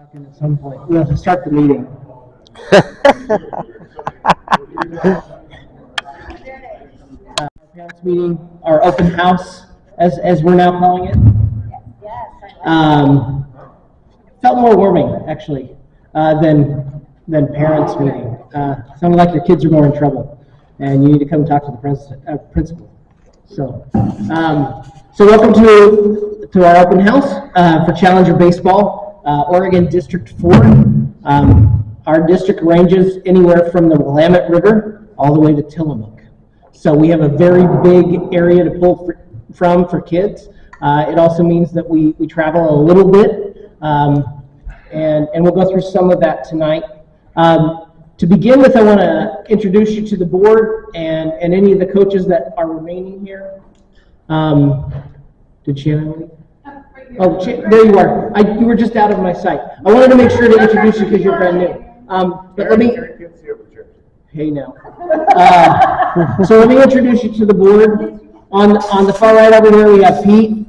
Talking at some point. We'll have to start the meeting. Our parents' meeting, our open house, as we're now calling it. Felt more warming actually than parents' meeting. Sounded like your kids are more in trouble, and you need to come talk to the principal. So welcome to our open house for Challenger Baseball. Oregon District 4. Our district ranges anywhere from the Willamette River all the way to Tillamook. So we have a very big area to pull from for kids. It also means that we travel a little bit, and we'll go through some of that tonight. To begin with, I want to introduce you to the board and any of the coaches that are remaining here. Did Shannon leave? Oh, there you are. You were just out of my sight. I wanted to make sure to introduce you because you're brand new. But let me. Hey now. So let me introduce you to the board. On the far right over here we have Pete.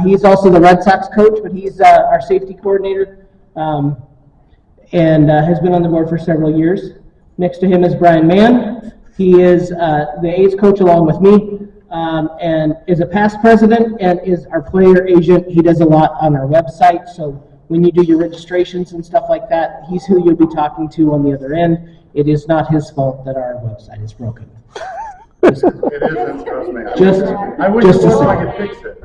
He's also the Red Sox coach, but he's our safety coordinator, and has been on the board for several years. Next to him is Brian Mann. He is the A's coach along with me. And is a past president and is our player agent. He does a lot on our website, so when you do your registrations and stuff like that, he's who you'll be talking to on the other end. It is not his fault that our website is broken. It isn't, trust me. I wish I could fix it.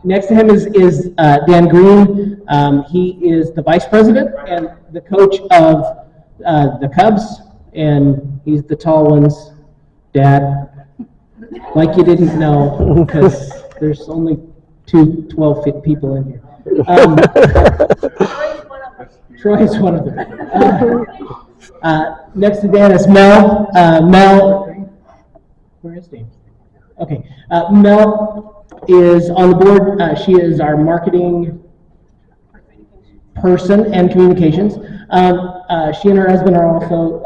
Next to him is Dan Green. He is the vice president and the coach of the Cubs, and he's the tall one's dad. Like you didn't know, because there's only 12 people in here. Troy's one of them. Next to Dan is Mel. Where is Dan? Okay. Mel is on the board. She is our marketing person and communications. She and her husband are also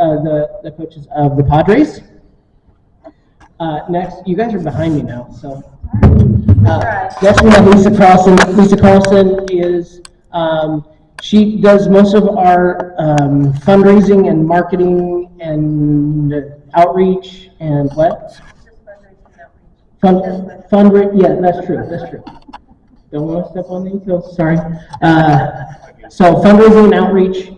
the coaches of the Padres. Next, you guys are behind me now, so. Next we have Lisa Carlson. Lisa Carlson is, she does most of our fundraising and marketing and outreach and what? Yeah, that's true. Don't want to step on the details, sorry. So fundraising and outreach,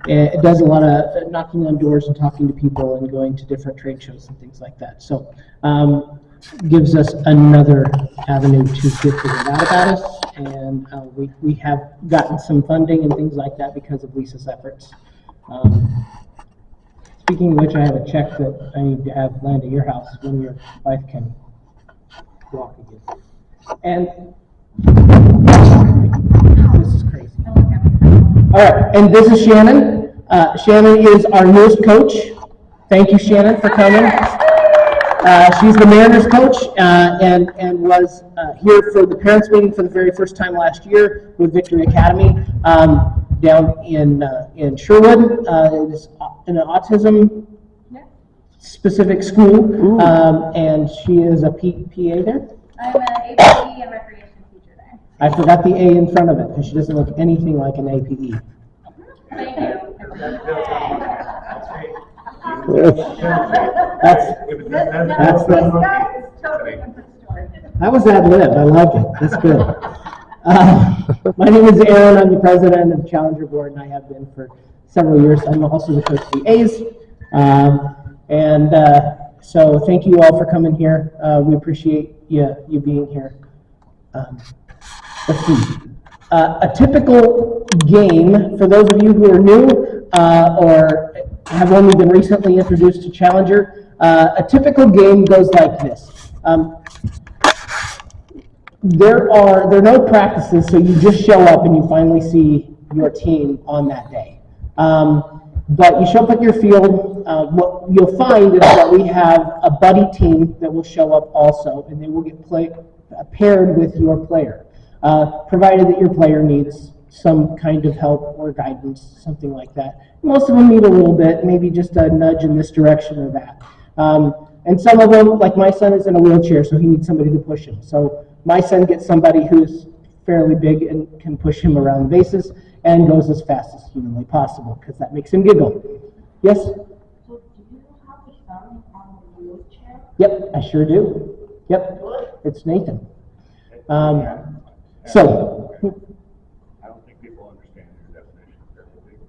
it does a lot of knocking on doors and talking to people and going to different trade shows and things like that. So gives us another avenue to get the word out about us, and we have gotten some funding and things like that because of Lisa's efforts. Speaking of which, I have a check that I need to have land at your house when your wife can walk again. And this is crazy. All right, and this is Shannon. Shannon is our newest coach. Thank you, Shannon, for coming. She's the Mariners coach and was here for the parents meeting for the very first time last year with Victory Academy down in Sherwood. It is in an autism specific school, and she is a PA there. I'm an APE and recreation teacher there. I forgot the A in front of it because she doesn't look anything like an APE. Thank you. That was ad lib. I like it. That's good. My name is Aaron. I'm the president of the Challenger Board, and I have been for several years. I'm also the coach of the A's. So thank you all for coming here. We appreciate you being here. Let's see. A typical game, for those of you who are new or have only been recently introduced to Challenger, a typical game goes like this. There are no practices, so you just show up and you finally see your team on that day. But you show up at your field, what you'll find is that we have a buddy team that will show up also, and they will get paired with your player, provided that your player needs some kind of help or guidance, something like that. Most of them need a little bit, maybe just a nudge in this direction or that. And some of them, like my son is in a wheelchair, so he needs somebody to push him. So my son gets somebody who's fairly big and can push him around the bases. and goes as fast as humanly possible because that makes him giggle. Yes? So do you have a son on the wheelchair? Yep, I sure do. Yep, it's Nathan. So, I don't think people understand your definition of fairly big.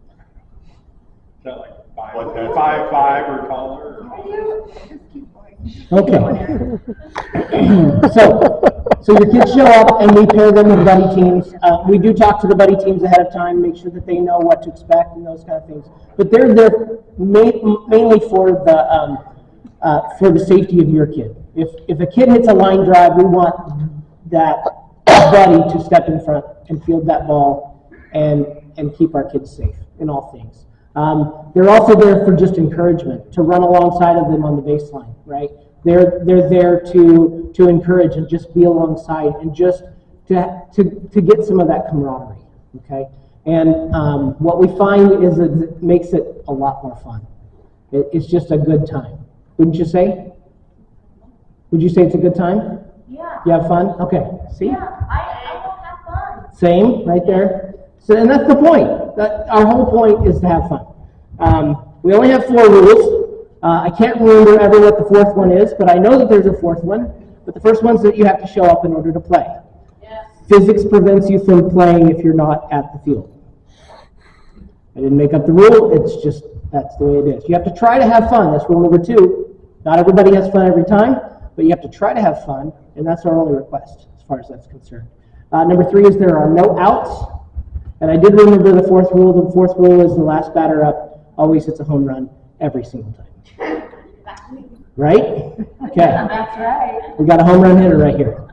Is that like 5'5" or taller? okay. So your kids show up and we pair them with buddy teams. We do talk to the buddy teams ahead of time, make sure that they know what to expect and those kind of things. But they're there mainly for the safety of your kid. If a kid hits a line drive, we want that buddy to step in front and field that ball and keep our kids safe in all things. They're also there for just encouragement, to run alongside of them on the baseline, right? They're there to encourage and just be alongside and just to get some of that camaraderie, okay? And what we find is that it makes it a lot more fun. It's just a good time. Wouldn't you say? Would you say it's a good time? Yeah. You have fun? Okay, see? Yeah, I will have fun. Same, right there. So, and that's the point. Our whole point is to have fun. We only have 4 rules. I can't remember ever what the 4th one is, but I know that there's a 4th one. But the first one's that you have to show up in order to play. Yes. Physics prevents you from playing if you're not at the field. I didn't make up the rule. It's just, that's the way it is. You have to try to have fun. That's rule number 2. Not everybody has fun every time, but you have to try to have fun, and that's our only request as far as that's concerned. Number 3 is there are no outs. And I did remember the 4th rule. The 4th rule is the last batter up always hits a home run every single time. Right? Okay. That's right. We got a home run hitter right here.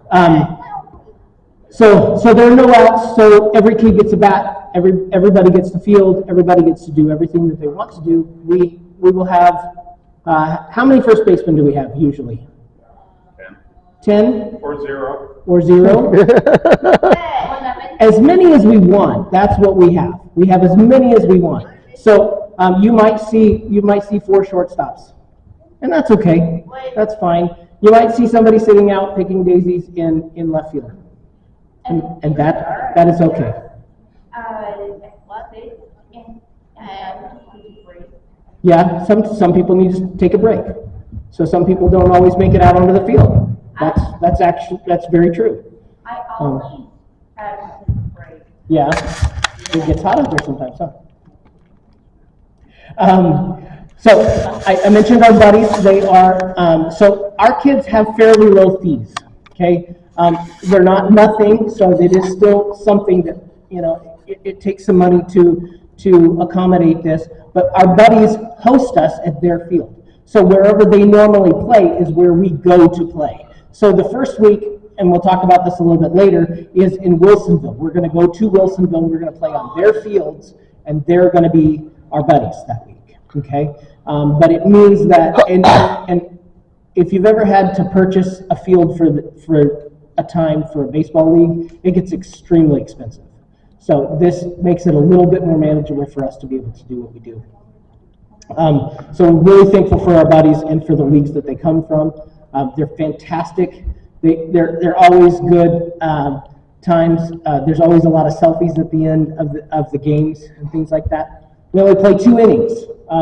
So there are no outs. So every kid gets a bat. Everybody gets the field. Everybody gets to do everything that they want to do. We will have. How many first basemen do we have usually? 10 Or 0. or 0? As many as we want. That's what we have. We have as many as we want. So you might see 4 shortstops, and that's okay. That's fine. You might see somebody sitting out picking daisies in left field, and that is okay. Yeah, some people need to take a break. So some people don't always make it out onto the field. That's very true. I always have a break. Yeah, it gets hot out there sometimes, huh? So I mentioned our buddies. They are so our kids have fairly low fees. Okay, they're not nothing, so it is still something that it takes some money to accommodate this. But our buddies host us at their field. So wherever they normally play is where we go to play. So the first week, and we'll talk about this a little bit later, is in Wilsonville. We're going to go to Wilsonville. We're going to play on their fields, and they're going to be our buddies that week. Okay, but it means that, and if you've ever had to purchase a field for a time for a baseball league, it gets extremely expensive. So this makes it a little bit more manageable for us to be able to do what we do. So we're really thankful for our buddies and for the leagues that they come from. They're fantastic. They're always good times. There's always a lot of selfies at the end of the games and things like that. We only play 2 innings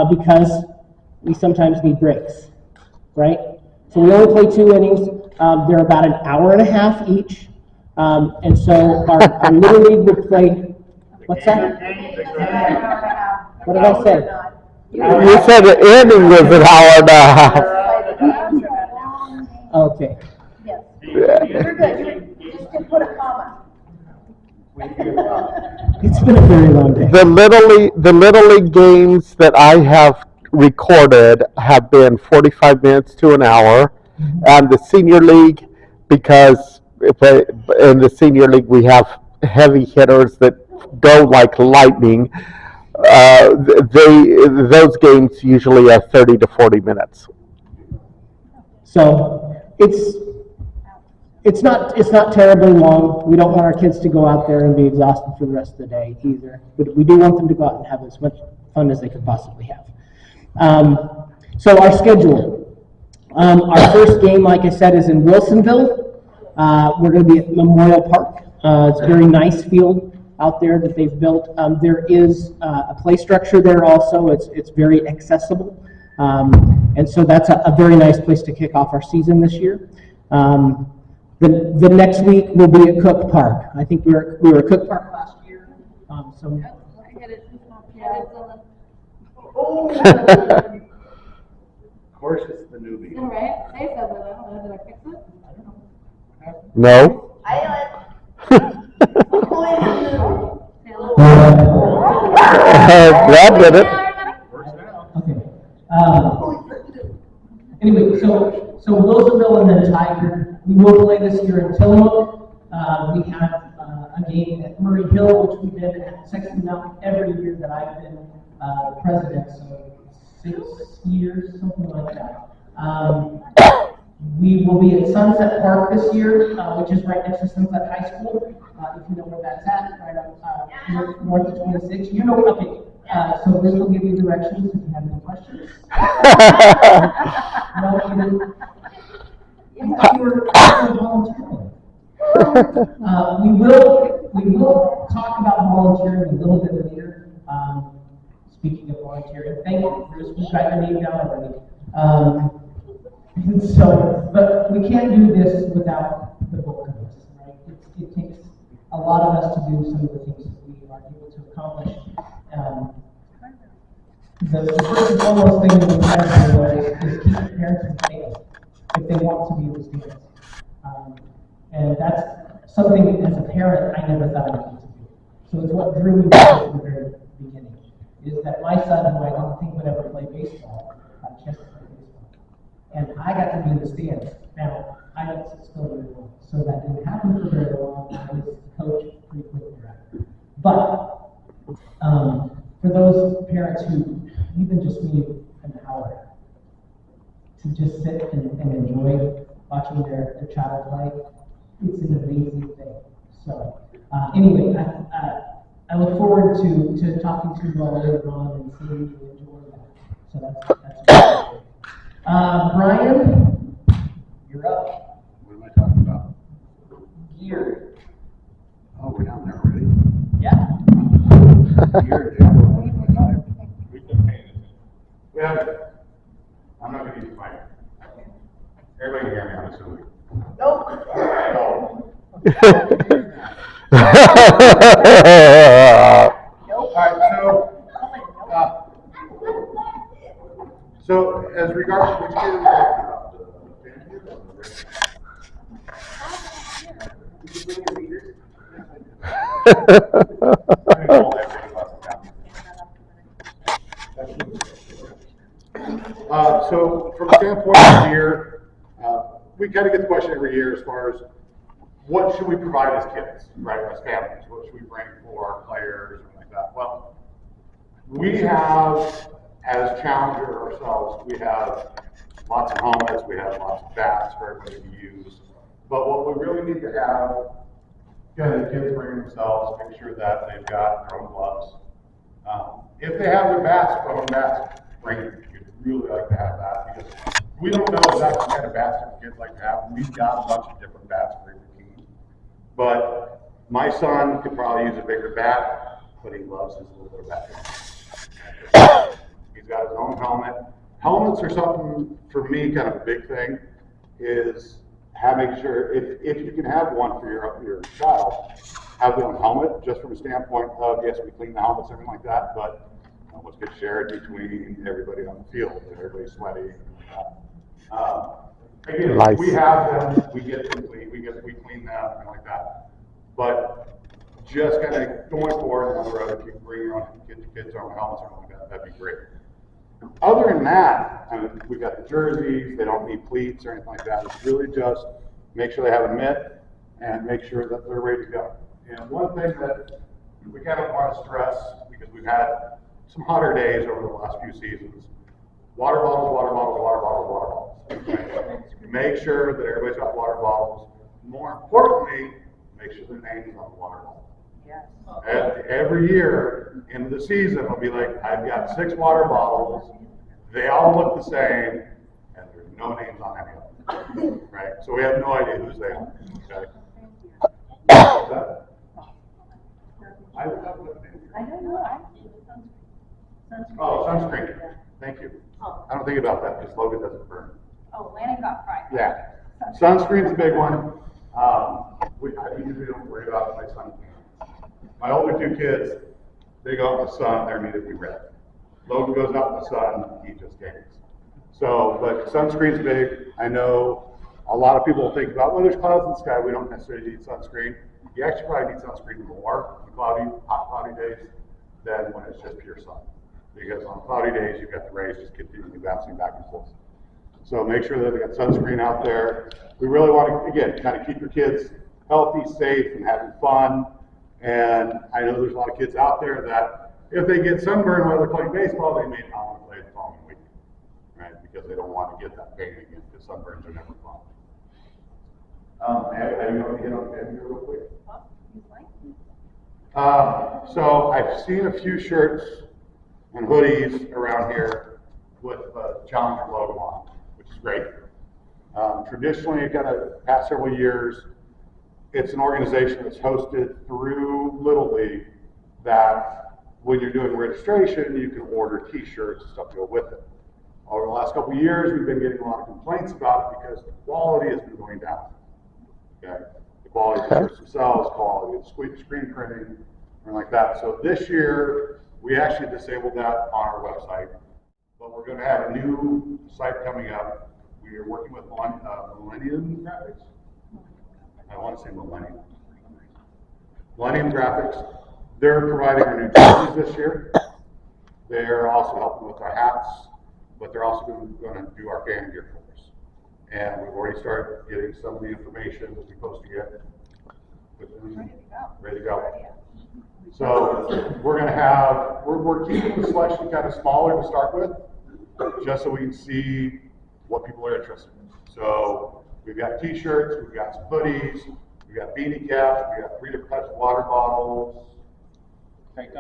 because we sometimes need breaks, right? So we only play 2 innings. They're about an hour and a half each. And so our Little League would play, what's that? What did I say? You said the inning was an hour and a half. Okay. Yes. You're good. You just didn't put a comma. It's been a very long day. The Little League games that I have recorded have been 45 minutes to an hour. And the Senior League, because in the Senior League we have heavy hitters that go like lightning, those games usually are 30 to 40 minutes. So it's not terribly long. We don't want our kids to go out there and be exhausted for the rest of the day either. But we do want them to go out and have as much fun as they could possibly have. So our schedule. Our first game, like I said, is in Wilsonville. We're going to be at Memorial Park. It's a very nice field. out there that they've built. There is a play structure there also. It's very accessible. And so that's a very nice place to kick off our season this year. The next week will be at Cook Park. I think we were at Cook Park last year. So Of course, it's the newbie. All right, say so, but I don't know, did I fix it? No? Brad did it. okay. Anyway, so Wilsonville and then Tiger. We will play this year in Tillamook. We have a game at Murray Hill, which we've been at Sexton Mountain every year that I've been president, so 6 years, something like that. We will be at Sunset Park this year, which is right next to Sunset High School, if you know where that's at, right up north of 26. You know, okay. So this will give you directions if you have any questions. No, you didn't. You were volunteering. We will talk about volunteering a little bit later. Speaking of volunteering, thank you, Bruce. We've got your name down already. And so, but we can't do this without the book of us, right? It takes a lot of us to do some of the things that we are able to accomplish. The first and foremost thing that we try to do is keep the parents engaged if they want to be able to do this. And that's something as a parent I never thought I needed to do. So it's what drew me to this from the very beginning, is that my son, who I don't think would ever play baseball, just played baseball. And I got to be in the stands. Now, I don't sit still very well, so that didn't happen for very long. I was coach pretty quickly thereafter. But for those parents who even just need an hour to just sit and enjoy watching their child play, it's an amazing thing. So anyway, I look forward to talking to you all later on and seeing you enjoy that. So that's great. Brian, you're up. What am I talking about? Gear. Oh, we're down there already. Yeah. Gear, yeah, we're running my time. We've been paying attention. We have, I'm not gonna use my, everybody can hear me, I'm assuming. Nope. No. Alright, so as regards to which kid is that? So from the standpoint of gear, we kind of get the question every year as far as what should we provide as kids, right, as families? What should we bring for our players and like that? Well, we have, as Challenger ourselves, we have lots of helmets, we have lots of bats for everybody to use. But what we really need to have, the kids bring themselves, make sure that they've got their own gloves. If they have their bats, their own bats, bring it. We'd really like to have that because we don't know exactly what kind of bats that kids like to have. We've got a bunch of different bats for every team. But my son could probably use a bigger bat, but he loves his little bat. He's got his own helmet. Helmets are something, for me, kind of a big thing, is making sure, if you can have one for your child, have their own helmet, just from a standpoint of, yes, we clean the helmets, everything like that, but let's get shared between everybody on the field, everybody's sweaty. Again, Nice. we have them, we get them clean, we clean them, everything like that. But just kind of going forward down the road, if you can bring your own kids' own helmets or something like that, that'd be great. Other than that, we've got the jerseys, they don't need cleats or anything like that. It's really just make sure they have a mitt and make sure that they're ready to go. And one thing that we kind of want to stress, because we've had some hotter days over the last few seasons, water bottles, water bottles, water bottles, water bottles. Make sure that everybody's got water bottles. More importantly, make sure their name's on the water bottle. Every year into the season, I'll be like, I've got 6 water bottles. They all look the same, and there's no names on any of them. Right? So we have no idea whose they are. Okay? I have put it in I here. don't know, I see the sunscreen. Oh, sunscreen. Thank you. Oh. I don't think about that because Logan doesn't burn. Oh, Landon got fried. Yeah. Sunscreen's a big one. I usually don't worry about my son. My older two kids, they go out in the sun, they're immediately red. Logan goes out in the sun, he just gains. So, but sunscreen's big. I know a lot of people think about, well, there's clouds in the sky, we don't necessarily need sunscreen. You actually probably need sunscreen more on cloudy, hot cloudy days than when it's just pure sun. Because on cloudy days, you've got the rays just continually bouncing back and forth. So make sure that they got sunscreen out there. We really want to, again, kind of keep your kids healthy, safe, and having fun. And I know there's a lot of kids out there that if they get sunburned while they're playing baseball, they may not want to play the following week, right? Because they don't want to get that pain again, because sunburns are never fun. Have you want to hit on Ed real quick? So I've seen a few shirts and hoodies around here with the Challenger logo on, which is great. Traditionally, kind of past several years, it's an organization that's hosted through Little League that when you're doing registration, you can order t-shirts and stuff to go with it. Over the last couple of years, we've been getting a lot of complaints about it because the quality has been going down. Okay? The quality of the shirts themselves, quality of the screen printing, and like that. So this year, we actually disabled that on our website, but we're going to have a new site coming up. We are working with Millennium Graphics. I want to say Millennium. Millennium Graphics. They're providing our new jerseys this year. They're also helping with our hats, but they're also going to do our fan gear for us. And we've already started getting some of the information that we're supposed to get. Ready to go. So we're going to have, we're keeping the selection kind of smaller to start with, just so we can see what people are interested in. So we've got t-shirts, we've got some hoodies, we've got beanie caps, we've got 3 different types of water bottles, tank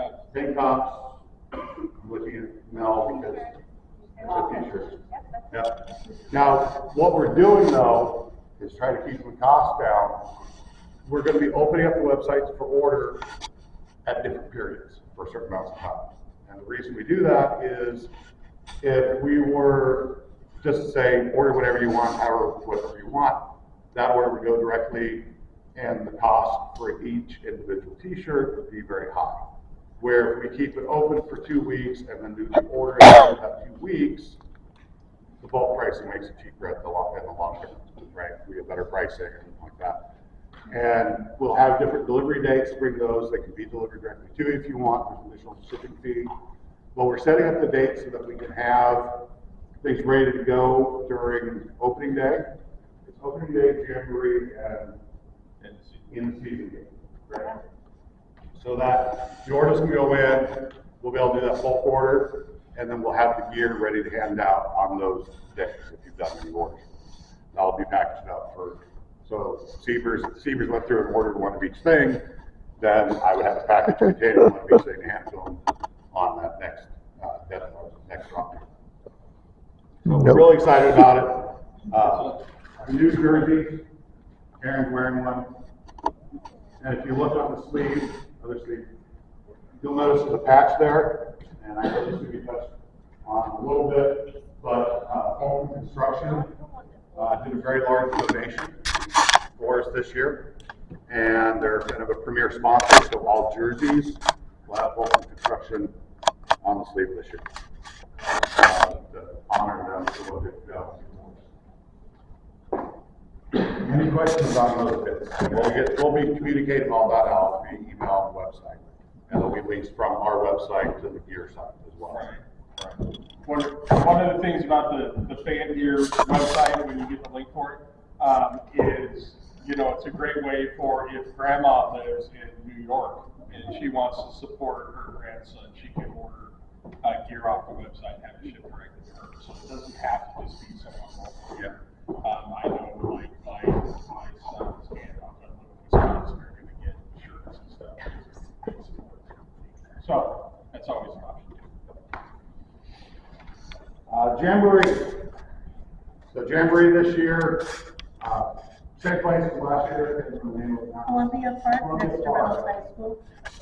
tops. I'm looking at Mel because it's a t-shirt. Yep. Now, what we're doing though is trying to keep the cost down. We're going to be opening up the websites for order at different periods for certain amounts of time. And the reason we do that is if we were just to say, order whatever you want, however, whatever you want, that order would go directly and the cost for each individual t-shirt would be very high. Where if we keep it open for 2 weeks and then do the order in that 2 weeks, the bulk pricing makes it cheaper in the long term, right? We get better pricing and everything like that. And we'll have different delivery dates, bring those, they can be delivered directly to you if you want, there's an additional shipping fee. But we're setting up the dates so that we can have things ready to go during opening day. It's opening day, January, and in the season game, right? So that the orders can go in, we'll be able to do that bulk order, and then we'll have the gear ready to hand out on those days if you've done any orders. That'll be packaged up for, so if Seavers went through and ordered one of each thing, then I would have a package containing one of each thing to hand to them on that next drop. So we're really excited about it. The new jersey, Aaron's wearing one. And if you look on the sleeve, other sleeve, you'll notice there's a patch there. And I know this will be touched on a little bit, but Home Construction did a very large donation for us this year. And they're kind of a premier sponsor, so all jerseys will have Home Construction on the sleeve this year. To honor them for what they've done. Any questions on those bits? We'll be communicating all that out via email and website. And there'll be links from our website to the gear site as well. Right. One of the things about the fan gear website, when you get the link for it, is, it's a great way for if grandma lives in New York and she wants to support her grandson, she can order gear off the website and have it shipped directly to her. So it doesn't have to just be someone local. Yeah. I know, like, my son's and Wisconsin are going to get shirts and stuff. So that's always an option. Jamboree. So Jamboree this year, Same place as last year. Can't remember the name of it now. Olympia Park, Olympia next to Park. Reynolds High School.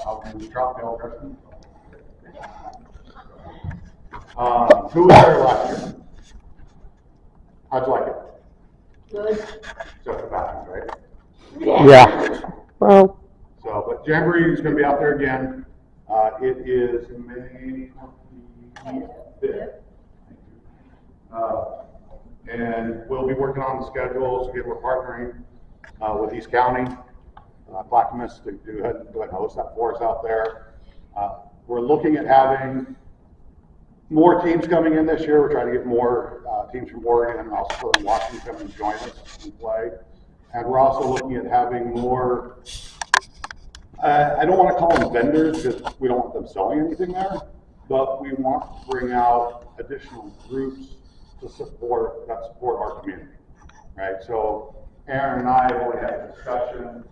Out in Troutdale, Christian. Who was there last year? How'd you like it? Good. Just the bathrooms, right? Yeah. Well, So, but Jamboree is going to be out there again. It is May 25th. And we'll be working on the schedules. Again, we're partnering with East County, Clackamas to go ahead and host that for us out there. We're looking at having more teams coming in this year. We're trying to get more teams from Oregon and also from Washington come and join us and play. And we're also looking at having more, I don't want to call them vendors because we don't want them selling anything there, but we want to bring out additional groups to support our community, right? So Aaron and I have already had a discussion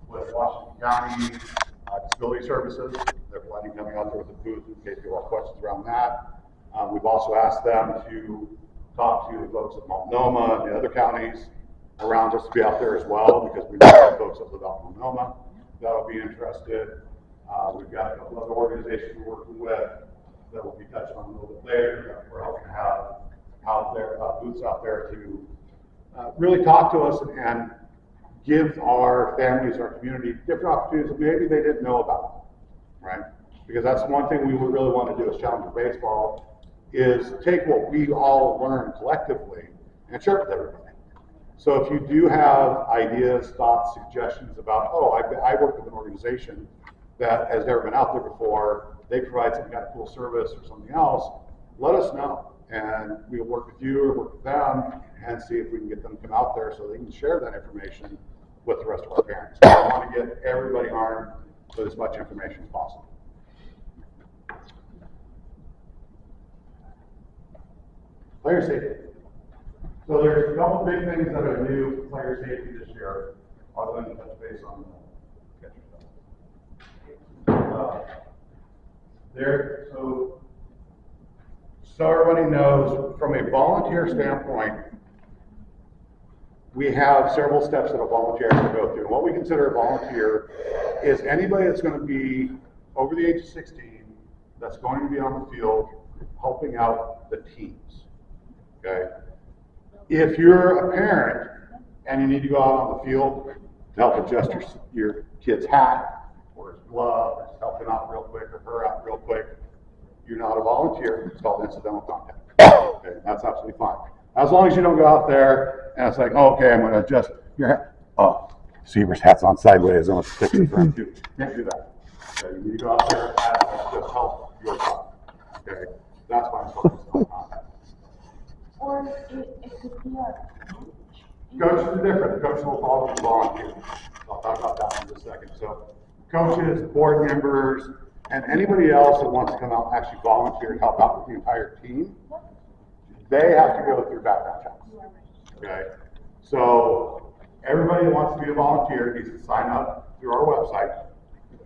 with Washington County Disability Services. They're planning on coming out there with a booth in case people have questions around that. We've also asked them to talk to the folks at Multnomah and the other counties around us to be out there as well, because we know have folks that live out in Multnomah that'll be interested. We've got a couple other organizations we're working with that we'll be touching on a little bit later. We're hoping to have out there booths out there to really talk to us and give our families, our community, different opportunities that maybe they didn't know about, right? Because that's one thing we would really want to do as Challenger Baseball is take what we all learn collectively and share it with everybody. So if you do have ideas, thoughts, suggestions about, oh, I work with an organization that has never been out there before, they provide some kind of cool service or something else, let us know. And we'll work with you or work with them and see if we can get them to come out there so they can share that information with the rest of our parents. We want to get everybody armed with as much information as possible. Player safety. So there's a couple big things that are new for player safety this year, other than touch base on the catcher stuff. So everybody knows, from a volunteer standpoint, we have several steps that a volunteer has to go through. What we consider a volunteer is anybody that's going to be over the age of 16 that's going to be on the field helping out the teams. Okay? If you're a parent and you need to go out on the field to help adjust your kid's hat or his glove, or help him out real quick or her out real quick, you're not a volunteer. It's called incidental contact. Okay, that's absolutely fine. As long as you don't go out there and it's like, oh, okay, I'm going to adjust your hat. Oh, Seaver's hat's on sideways. I'm going to fix it for him too. Can't do that. Okay, you need to go out there and just help your child. Okay, that's fine. Incidental contact. Or it could be a coach. Coaches are different. Coaches will follow the volunteer. I'll talk about that in just a second. So coaches, board members, and anybody else that wants to come out and actually volunteer and help out with the entire team, they have to go through background checks. Okay? So everybody that wants to be a volunteer needs to sign up through our website.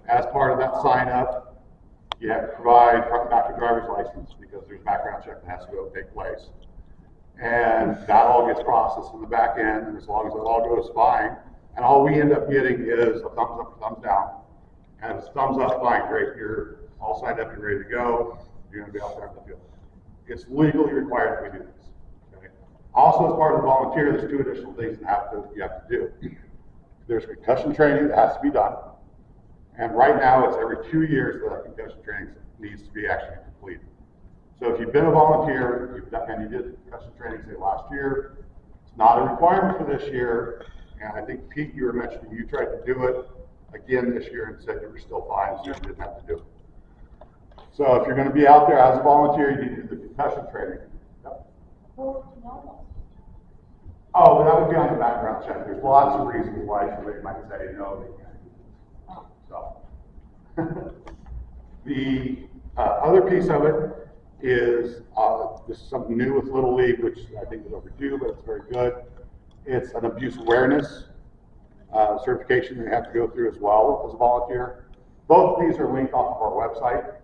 As part of that sign up, you have to provide front and back of driver's license because there's a background check that has to go take place. And that all gets processed in the back end, and as long as it all goes fine, and all we end up getting is a thumbs up or thumbs down. And if it's thumbs up, fine, great, you're all signed up, you're ready to go, you're gonna be out there in the field. It's legally required that we do this. Okay? Also, as part of the volunteer, there's two additional things you have to do. There's concussion training that has to be done, and right now it's every 2 years that concussion training needs to be actually completed. So if you've been a volunteer, and you did concussion training, say last year, it's not a requirement for this year. And I think Pete, you were mentioning you tried to do it again this year and said you were still fine, so you didn't have to do it. So if you're going to be out there as a volunteer, you need to do the concussion training. Yep. Well, no. Oh, but that would be on the background check. There's lots of reasons why somebody might say no, they can't. So the other piece of it is this is something new with Little League, which I think is overdue, but it's very good. It's an abuse awareness certification that you have to go through as well as a volunteer. Both of these are linked off of our website.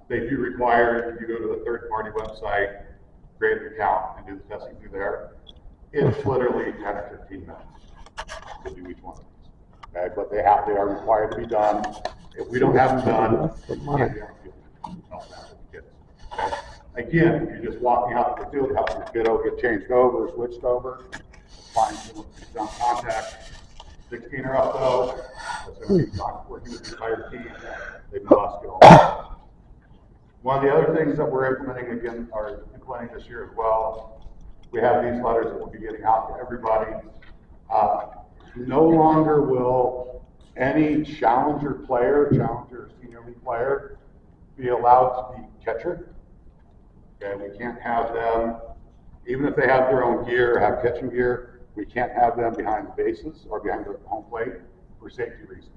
They do require you go to the third-party website, create an account, and do the testing through there. It's literally 10 or 15 minutes. to do each one of these. Okay, but they are required to be done. If we don't have them done, we can't be on the field. Help out with the kids. Okay? Again, if you're just walking out to the field, helping your kiddo get changed over, switched over, find some down contact. 16 or up though, that's going to be working with the entire team. They must get all. One of the other things that we're implementing this year as well, we have these letters that we'll be getting out to everybody. No longer will any challenger senior league player be allowed to be catcher. Okay, we can't have them, even if they have their own gear, have catching gear, we can't have them behind the bases or behind the home plate for safety reasons.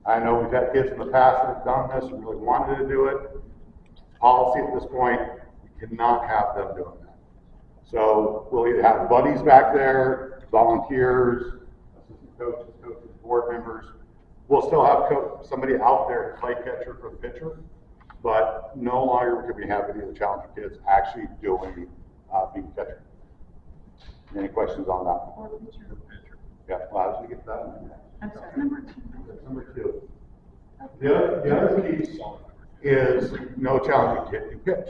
I know we've had kids in the past that have done this and really wanted to do it. Policy at this point, we cannot have them doing that. So we'll either have buddies back there, volunteers, assistant coaches, board members. We'll still have somebody out there to play catcher for the pitcher, but no longer can we have any of the challenger kids actually doing being catcher. Any questions on that? Or picture. Yeah, well, how did you get that? I'm sorry, number 2. That's number 2. The other piece is no challenging kid can pitch.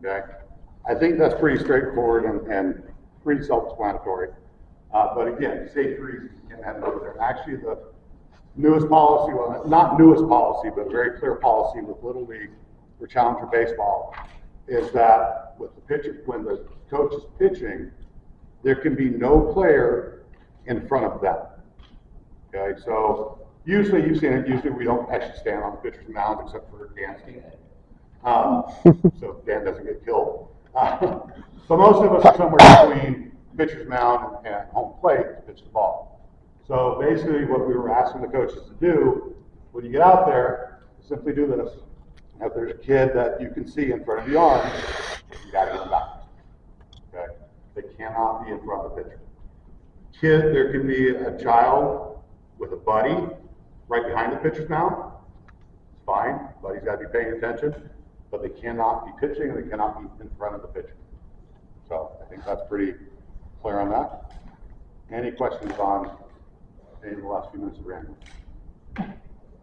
Okay, I think that's pretty straightforward and pretty self-explanatory. But again, safety reasons, you can't have it over there. Actually, the newest policy, well, not newest policy, but a very clear policy with Little League for challenger baseball is that with the pitcher, when the coach is pitching, there can be no player in front of them. Okay, so usually you've seen it. Usually we don't actually stand on the pitcher's mound except for Dan's team, so Dan doesn't get killed. So most of us are somewhere between pitcher's mound and home plate to pitch the ball. So basically, what we were asking the coaches to do when you get out there, simply do this. If there's a kid that you can see in front of the arm, you got to get them back. Okay. They cannot be in front of the pitcher. There can be a child with a buddy right behind the pitcher's mound. It's fine. Buddy's got to be paying attention, but they cannot be pitching and they cannot be in front of the pitcher. So I think that's pretty clear on that. Any questions on any of the last few minutes of rambling?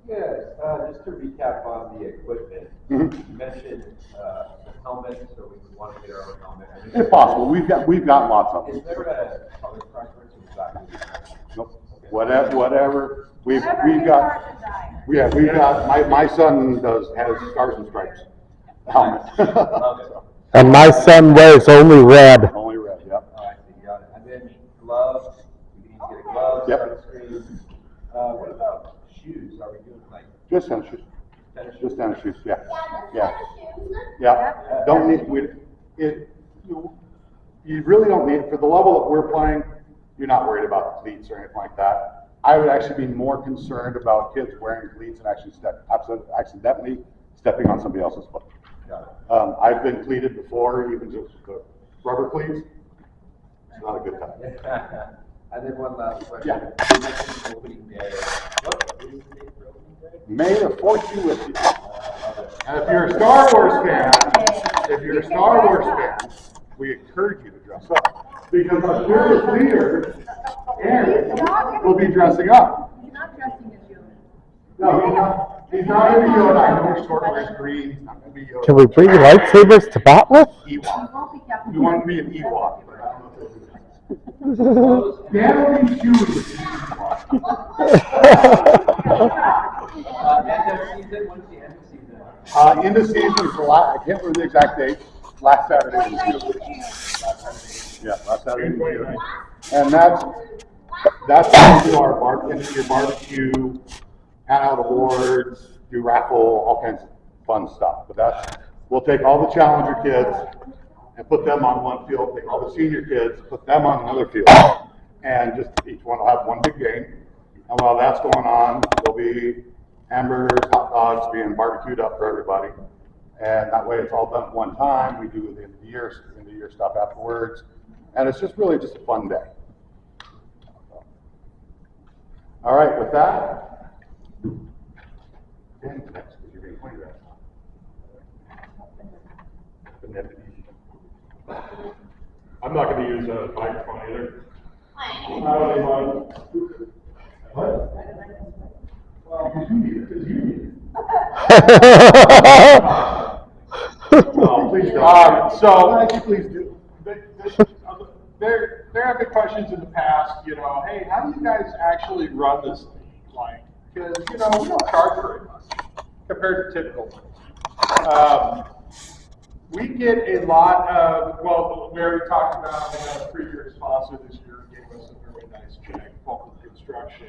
Yes, just to recap on the equipment, Mhm. you mentioned the helmet, so we would want to get our own helmet. If possible, we've got lots of Is them. there a color preference exactly? Nope. Whatever. We've Whatever got. your We've got. My son has stars and stripes helmet. Love it. And my son wears only red. Only red. Yep. Oh, I see, got it. And then gloves, we need to get a glove, Yep. sunscreen. What about shoes? Are we doing like Just tennis shoes. tennis shoes? Just tennis shoes. Yeah. Yeah. Don't need. You really don't need, for the level that we're playing, you're not worried about the cleats or anything like that. I would actually be more concerned about kids wearing cleats and actually accidentally stepping on somebody else's foot. Got it. I've been cleated before, even just the rubber cleats. It's not a good time. And then one last question. Yeah. You mentioned opening day. What is the date for opening day? May the force be with you. Love it. And if you're a Star Wars fan, we encourage you to dress up. Because our fearless leader, Aaron, will be dressing up. He's not dressing as you. No, he's not. He's not going to be Yoda. I know his short wears green. He's not going to be Yoda. Can we bring lightsabers to bat with? Ewok. We want to be an Ewok, but I don't know if they'll do that. Dan will be Chewie. End of season, when's the end of season? End of season is I can't remember the exact date. Last Saturday in June. Yeah, last Saturday in June. And that's when we do our end of year barbecue, hand out awards, do raffle, all kinds of fun stuff. But we'll take all the challenger kids and put them on one field, take all the senior kids, put them on another field, and just each one will have one big game. And while that's going on, there'll be hamburgers, hot dogs being barbecued up for everybody. And that way it's all done at one time. We do the end of the year stuff afterwards. And it's just really just a fun day. All right, with that, Dan's next, because you're being pointed at. I'm not going to use a microphone either. What? Well, because you need it. Oh, please don't. So- Please do. There have been questions in the past, hey, how do you guys actually run this thing? Like, because, we don't charge very much compared to typical ones. We get a lot of, well, we already talked about a three-year sponsor this year gave us a very nice check, Fulton Construction.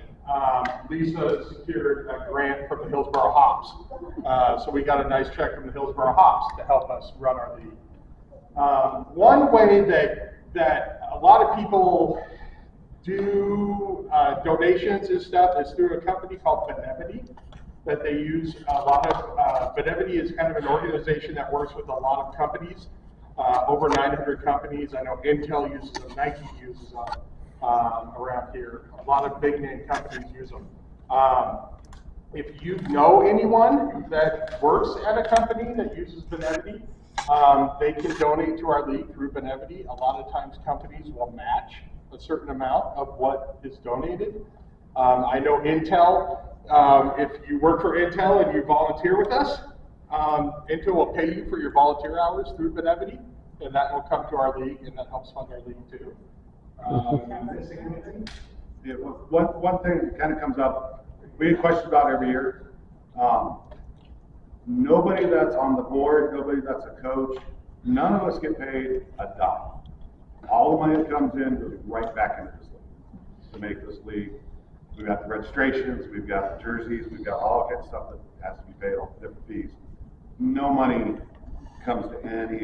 Lisa secured a grant from the Hillsborough Hops. So we got a nice check from the Hillsborough Hops to help us run our league. One way that a lot of people do donations and stuff is through a company called Benevity that they use a lot of. Benevity is kind of an organization that works with a lot of companies, over 900 companies. I know Intel uses them, Nike uses them around here. A lot of big name companies use them. If you know anyone that works at a company that uses Benevity, they can donate to our league through Benevity. A lot of times companies will match a certain amount of what is donated. I know Intel, if you work for Intel and you volunteer with us, Intel will pay you for your volunteer hours through Benevity, and that will come to our league, and that helps fund our league too. Yeah, one thing that kind of comes up, we get questions about every year. Nobody that's on the board, nobody that's a coach, none of us get paid a dime. All the money that comes in goes right back into this league to make this league. We've got the registrations, we've got the jerseys, we've got all kinds of stuff that has to be paid, all the different fees. No money comes to any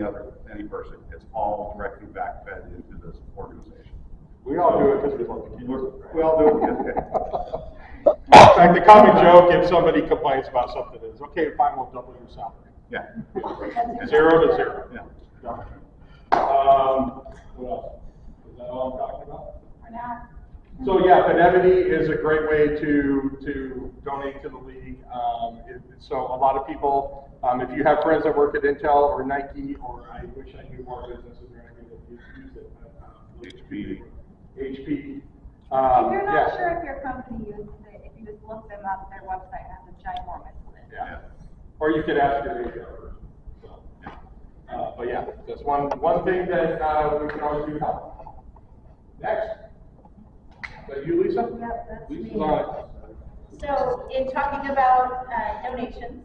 person. It's all directly back fed into this organization. We all do it because we love the kids. We all do it. In fact, the common joke, if somebody complains about something, is, okay, fine, we'll double your salary. Yeah. 0 to 0. Yeah. What else? Is that all I'm talking about? For now. So yeah, Benevity is a great way to donate to the league. So a lot of people, if you have friends that work at Intel or Nike, or I wish I knew more businesses or anything that use it. HP. If you're not yeah. sure if your company uses it, if you just look them up, their website has a ginormous list. Yeah. Or you could ask your HR person. So, but yeah, that's one thing that we can always do to help. Next. Is that you, Lisa? Yep, that's me. Lisa's on it. So, in talking about donations,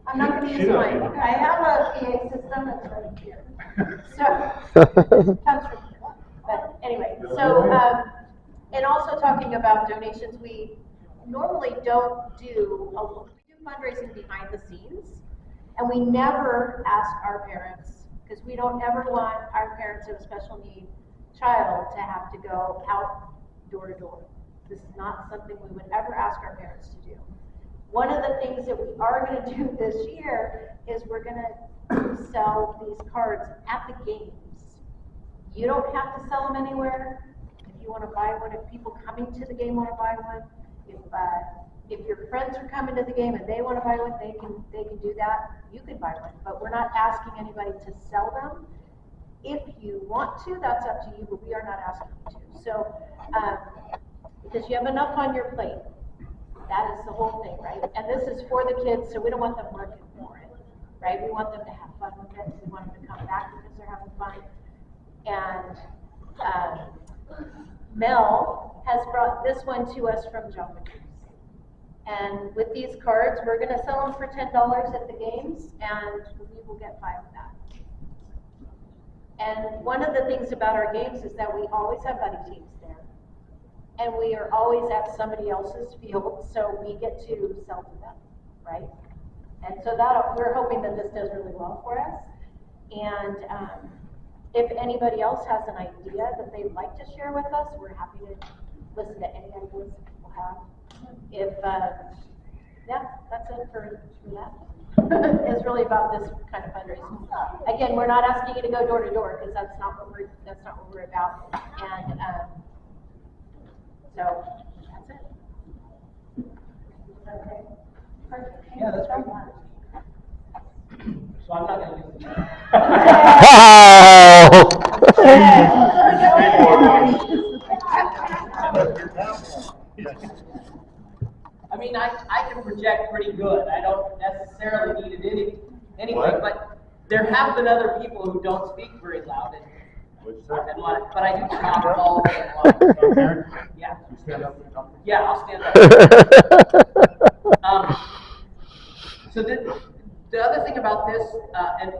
I'm not going to use mine. I have a PA system that's right here. So, comes from here. But anyway, so, and also talking about donations, we normally don't do, we do fundraising behind the scenes, and we never ask our parents, because we don't ever want our parents of a special need child to have to go out door to door. This is not something we would ever ask our parents to do. One of the things that we are going to do this year is we're going to sell these cards at the games. You don't have to sell them anywhere. If you want to buy one, if people coming to the game want to buy one, if your friends are coming to the game and they want to buy one, they can do that. You can buy one, but we're not asking anybody to sell them. If you want to, that's up to you, but we are not asking you to. So, because you have enough on your plate, that is the whole thing, right? And this is for the kids, so we don't want them working for it, right? We want them to have fun with it. We want them to come back because they're having fun. And Mel has brought this one to us from John McCree's. And with these cards, we're going to sell them for $10 at the games, and we will get 5 of that. And one of the things about our games is that we always have buddy teams there. And we are always at somebody else's field, so we get to sell to them, right? And so we're hoping that this does really well for us. And if anybody else has an idea that they'd like to share with us, we're happy to listen to any ideas that people have. If, yeah, that's it for that. It's really about this kind of fundraising. Again, we're not asking you to go door to door because that's not what we're about. And so that's it. Okay. Perfect. Yeah, that's right. So I'm not going to do I mean, I can project pretty good. I don't necessarily need it anyway, What? but there have been other people who don't speak very loud, but I do talk all day long. Yeah. You stand up and talk. Yeah, I'll stand up. So the other thing about this,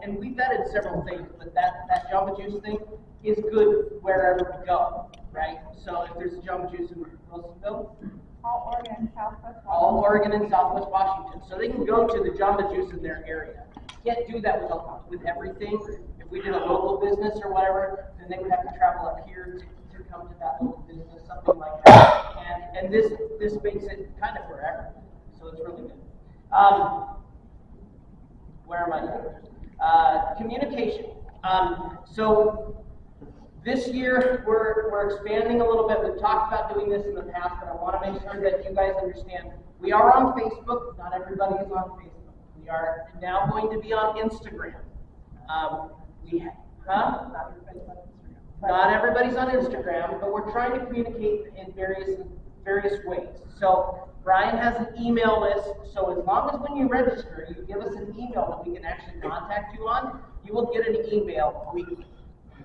and we vetted several things, but that Jamba Juice thing is good wherever we go, right? So if there's a Jamba Juice in Wilsonville, All Oregon and Southwest. all Oregon and Southwest Washington, so they can go to the Jamba Juice in their area. Can't do that with everything. If we did a local business or whatever, then they would have to travel up here to come to that local business, something like that. And this makes it kind of wherever, so it's really good. Where am I? Communication. So this year we're expanding a little bit. We've talked about doing this in the past, but I want to make sure that you guys understand. We are on Facebook. Not everybody is on Facebook. We are now going to be on Instagram. Not everybody's on Instagram, but we're trying to communicate in various ways. So Brian has an email list, so as long as when you register, you give us an email that we can actually contact you on, you will get an email weekly.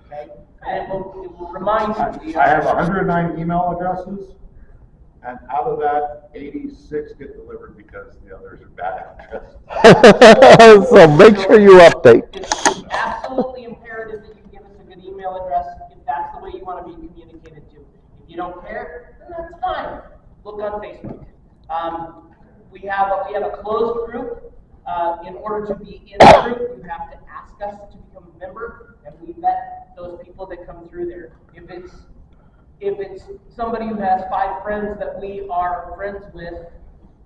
Okay? And it will remind you. I have 109 email addresses, and out of that, 86 get delivered because the others are bad addresses. So make sure you update. It's absolutely imperative that you give us a good email address if that's the way you want to be communicated to. If you don't care, then that's fine. Look on Facebook. We have a closed group. In order to be in the group, you have to ask us to become a member, and we vet those people that come through there. If it's somebody who has 5 friends that we are friends with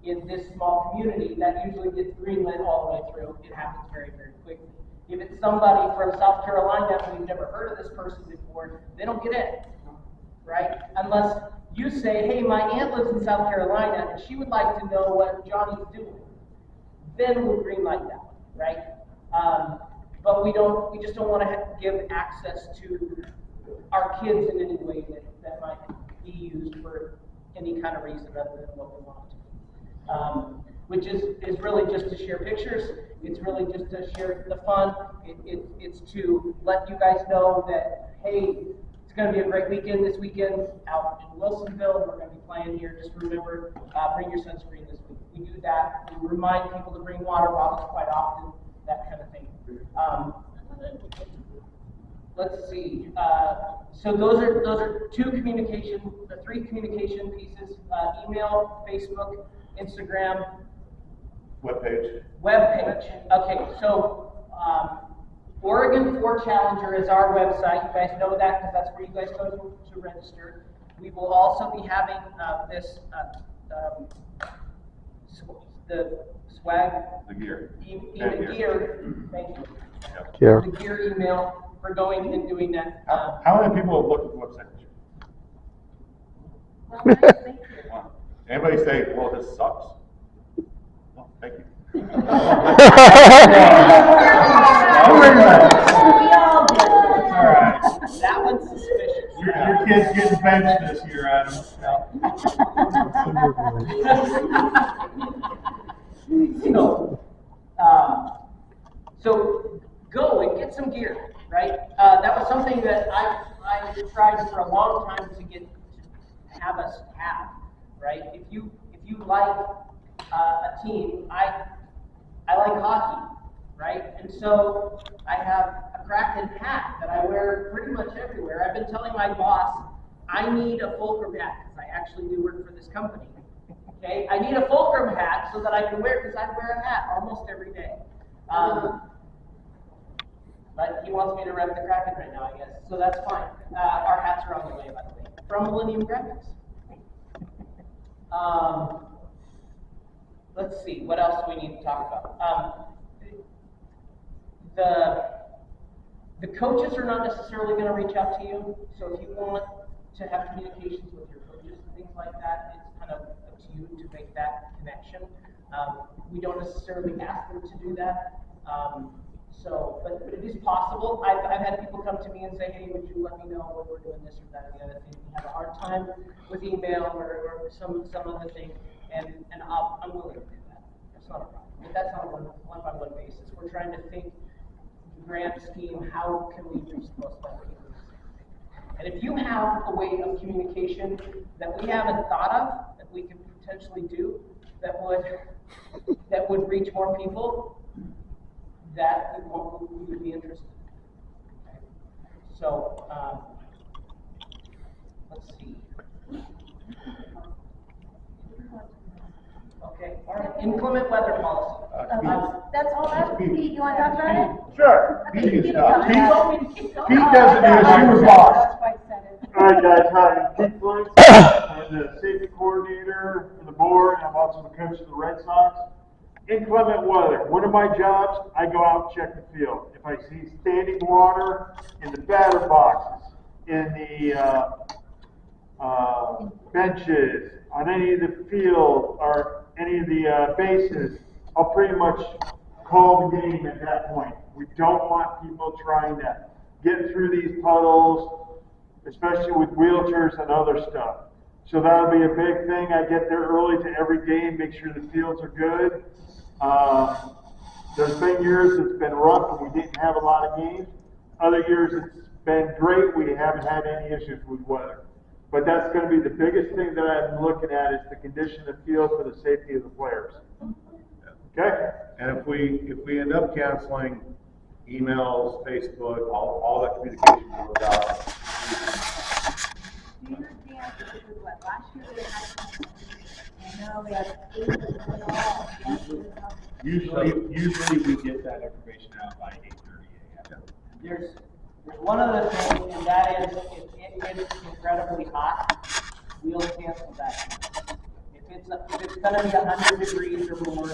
in this small community, that usually gets greenlit all the way through. It happens very, very quickly. If it's somebody from South Carolina and we've never heard of this person before, they don't get in, right? Unless you say, hey, my aunt lives in South Carolina and she would like to know what Johnny's doing. Then we'll greenlight that one, right? But we just don't want to give access to our kids in any way that might be used for any kind of reason other than what we want to. Which is really just to share pictures. It's really just to share the fun. It's to let you guys know that, hey, it's going to be a great weekend this weekend out in Wilsonville. We're going to be playing here. Just remember, bring your sunscreen this week. We do that. We remind people to bring water bottles quite often, that kind of thing. Let's see. So those are the 3 communication pieces: email, Facebook, Instagram, Webpage. Okay, so OD4Challenger is our website. You guys know that because that's where you guys go to register. We will also be having the swag. The gear. Gear. Thank you. Here. The gear email for going and doing that. How many people have looked at the website? Thank you. Anybody say, well, this sucks? No, thank you. We all do. All right. That one's suspicious. Your kid's getting benched this year, Adam. So go and get some gear, right? That was something that I tried for a long time to have us have, right? If you like a team, I like hockey, right? And so I have a Kraken hat that I wear pretty much everywhere. I've been telling my boss, I need a fulcrum hat because I actually do work for this company. Okay, I need a fulcrum hat so that I can wear, because I wear a hat almost every day. But he wants me to rep the Kraken right now, I guess. So that's fine. Our hats are on the way, by the way, from Millennium Graphics. Let's see, what else do we need to talk about? The coaches are not necessarily going to reach out to you. So if you want to have communications with your coaches and things like that, it's kind of up to you to make that connection. We don't necessarily ask them to do that. So, but it is possible. I've had people come to me and say, hey, would you let me know when we're doing this or that or the other thing? We have a hard time with email or some other thing, and I'm willing to do that. That's not a problem. But that's not a one-by-one basis. We're trying to think grand scheme, how can we reach the most amount of people? And if you have a way of communication that we haven't thought of, that we can potentially do, that would reach more people, that we would be interested. Okay. So let's see. Okay, all right. Inclement weather policy. That's all that, Pete, you wanna talk about it? Sure. Okay, Pete keep can it stop. going. You want me to keep going? Pete doesn't do it, she was lost. That's why I said it. All right, guys, hi, I'm Keith Blanks. I'm the safety coordinator for the board, and I'm also the coach of the Red Sox. Inclement weather, one of my jobs, I go out and check the field. If I see standing water in the batter boxes, in the benches, on any of the field, or any of the bases, I'll pretty much call the game at that point. We don't want people trying to get through these puddles, especially with wheelchairs and other stuff. So that'll be a big thing. I get there early to every game, make sure the fields are good. There's been years it's been rough and we didn't have a lot of games. Other years it's been great. We haven't had any issues with weather. But that's going to be the biggest thing that I'm looking at is the condition of the field for the safety of the players. Okay? And if we end up canceling emails, Facebook, all that communication goes out. Do you understand, this is what, last year we had, no, we had 8 of them all. Usually we get that information out by 8:30 a.m. There's one other thing, and that is if it gets incredibly hot, we'll cancel that. If it's going to be 100 degrees or more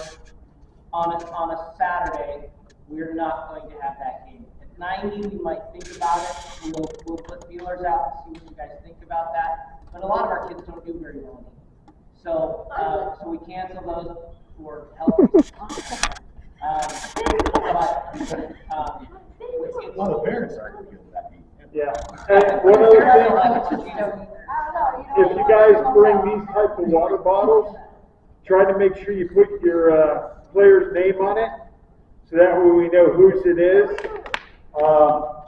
on a Saturday, we're not going to have that game. At 90, we might think about it. We'll put feelers out and see what you guys think about that. But a lot of our kids don't do very well. So we cancel those for health reasons. Well, the parents aren't going to feel that heat. Yeah. And one other thing, if you guys bring these type of water bottles, try to make sure you put your player's name on it, so that way we know whose it is.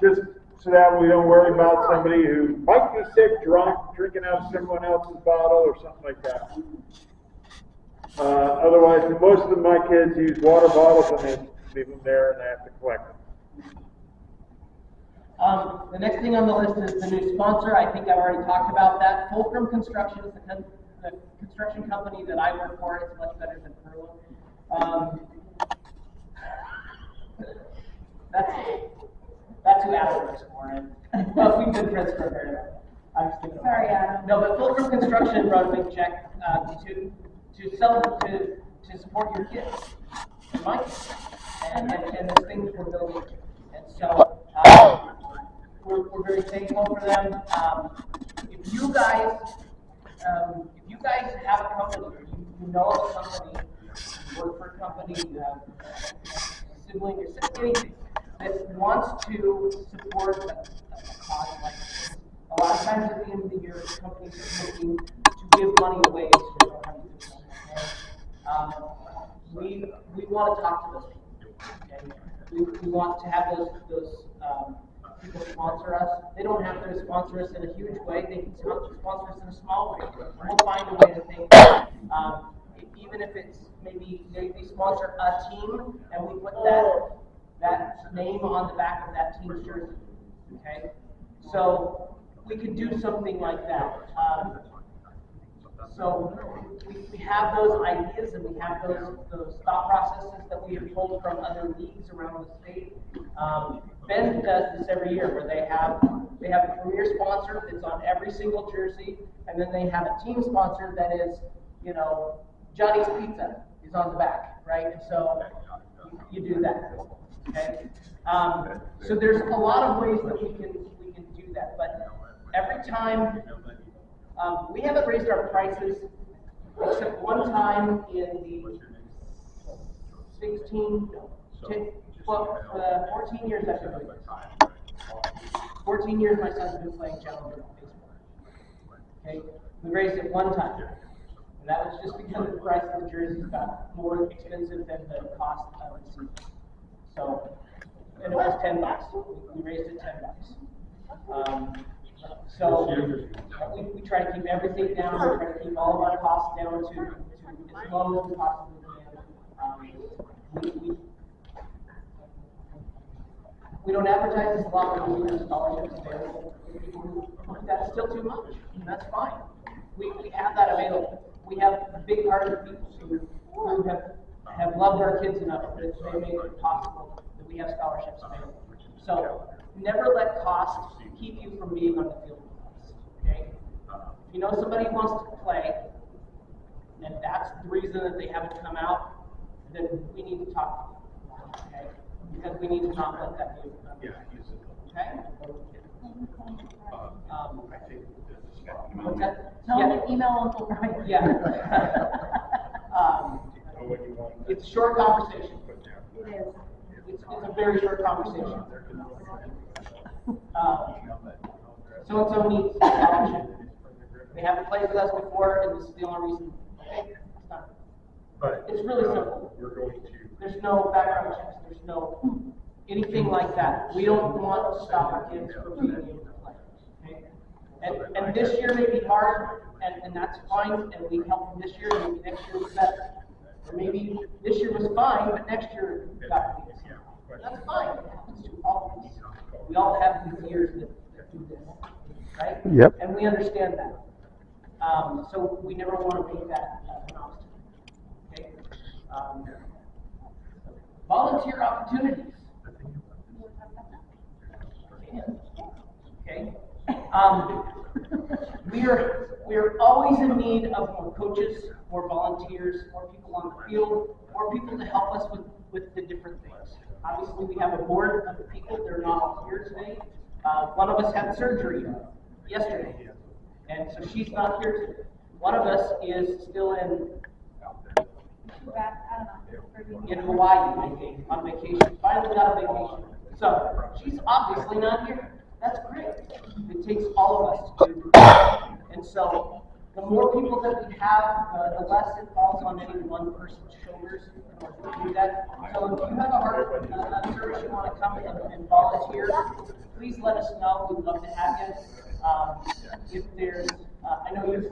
Just so that we don't worry about somebody who might be sick, drunk, drinking out of someone else's bottle or something like that. Otherwise, most of my kids use water bottles and they leave them there and they have to collect them. The next thing on the list is the new sponsor. I think I've already talked about that. Fulcrum Construction is the construction company that I work for. It's much better than Furlough. That's who Adam works for. Well, we've been friends for a very long time. I'm just kidding. Sorry, Adam. No, but Fulcrum Construction wrote a big check to support your kids and my kids and the things we're building. And so we're very thankful for them. If you guys have a company, you know of a company, you work for a company, you have a sibling or anything that wants to support a cause like this. A lot of times at the end of the year, companies are looking to give money away so they don't have to do something. We want to talk to those people. Okay? We want to have those people sponsor us. They don't have to sponsor us in a huge way. They can sponsor us in a small way. We'll find a way to think. Even if it's maybe they sponsor a team and we put that name on the back of that team's jersey. Okay, so we could do something like that. So we have those ideas and we have those thought processes that we have pulled from other leagues around the state. Ben does this every year where they have a premier sponsor that's on every single jersey, and then they have a team sponsor that is, Johnny's Pizza is on the back, right? And so you do that. Okay. So there's a lot of ways that we can do that, but every time we haven't raised our prices except one time in the Well, 14 years I've been doing this. 14 years my son's been playing Challenger baseball. Okay, we raised it one time, and that was just because the price of the jerseys got more expensive than the cost of the season. So, and it was $10. We raised it $10. So we try to keep everything down. We try to keep all of our costs down to as low as we possibly can. We don't advertise this a lot, but we have scholarships available. That's still too much, and that's fine. We have that available. We have big-hearted people who have loved our kids enough that they make it possible that we have scholarships available. So never let cost keep you from being on the field with us. Okay? If you know somebody who wants to play, and that's the reason that they haven't come out, then we need to talk to them. Okay? Because we need to not let that be. Okay? What's that? Tell them to email Uncle Brian. Yeah. It's a short conversation. It is. It's a very short conversation. So-and-so needs scholarship. They haven't played with us before, and this is the only reason. Okay, it's done. It's really simple. There's no background checks. There's no anything like that. We don't want to stop our kids from being able to play. Okay? And this year may be hard, and that's fine, and we help them this year, and maybe next year was better. Or maybe this year was fine, but next year got to be this. That's fine. It happens to all of us. We all have these years that do this, right? Yep. And we understand that. So we never want to make that an obstacle. Okay? Volunteer opportunities. Okay. We are always in need of more coaches, more volunteers, more people on the field, more people to help us with the different things. Obviously, we have a board of people that are not all here today. One of us had surgery yesterday, and so she's not here today. One of us is still in Hawaii, I think, on vacation. Finally got a vacation. So she's obviously not here. That's great. It takes all of us to do that. And so the more people that we have, the less it falls on any one person's shoulders in order to do that. So if you have a heart service you want to come and volunteer, please let us know. We'd love to have you. If there's, I know you've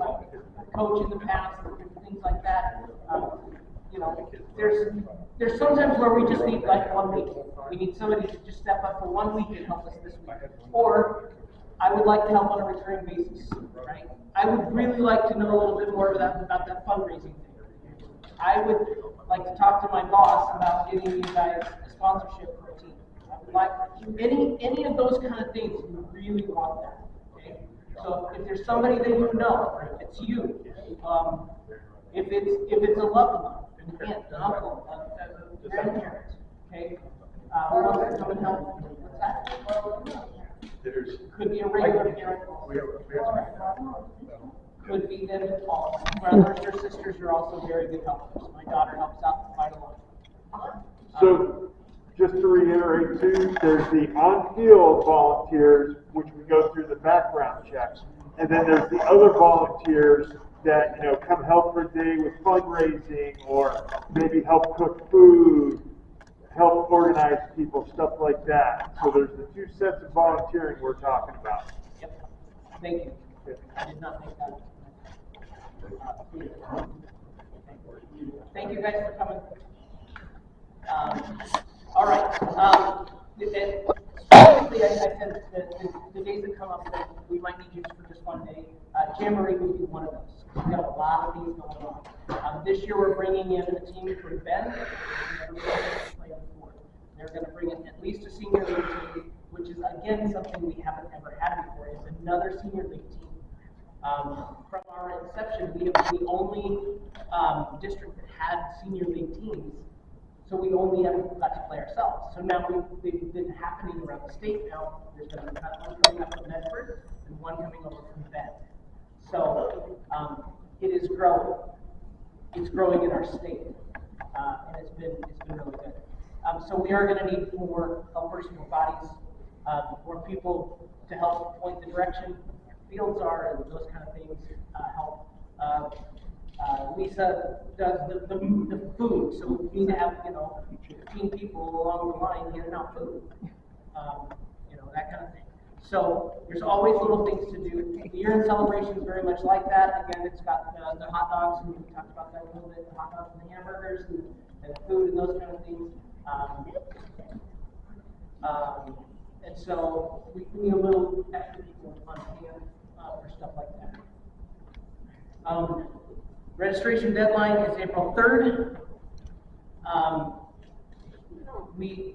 coached in the past, or things like that. You know, there's sometimes where we just need like 1 week. We need somebody to just step up for 1 week and help us this week. Or I would like to help on a recurring basis, right? I would really like to know a little bit more about that fundraising thing. I would like to talk to my boss about getting you guys a sponsorship for a team. I would like any of those kind of things. We really want that. Okay? So if there's somebody that you know, if it's you, if it's a loved one, an aunt, an uncle, a grandparent, okay? Who wants to come and help? What's that? Could be a regular parent. Could be them all. Brothers or sisters are also very good helpers. My daughter helps out quite a lot. So, just to reiterate too, there's the on-field volunteers, which we go through the background checks. And then there's the other volunteers that, you know, come help for a day with fundraising, or maybe help cook food, help organize people, stuff like that. So there's the two sets of volunteering we're talking about. Yep. Thank you. I did not make that. Thank you guys for coming. All right. Specifically, I said the days that come up that we might need you for just 1 day. Jamboree would be one of those. We've got a lot of things going on. This year we're bringing in a team from Bend. They're going to bring in at least a senior league team, which is again something we haven't ever had before. It's another senior league team. From our inception, we have the only district that had senior league teams, so we only ever got to play ourselves. So now they've been happening around the state now. There's going to be one coming up from Medford and one coming over from Bend. So it is growing. It's growing in our state, and it's been really good. So we are gonna need more helpers, more bodies, more people to help point the direction fields are and those kind of things, help. Lisa does the food, so we need to have, 15 people along the line handing out food, that kind of thing. So there's always little things to do. The year-end celebration is very much like that. Again, it's got the hot dogs, and we talked about that a little bit, the hot dogs and the hamburgers and food and those kind of things. And so we need a little extra people on hand for stuff like that. Registration deadline is April 3rd. We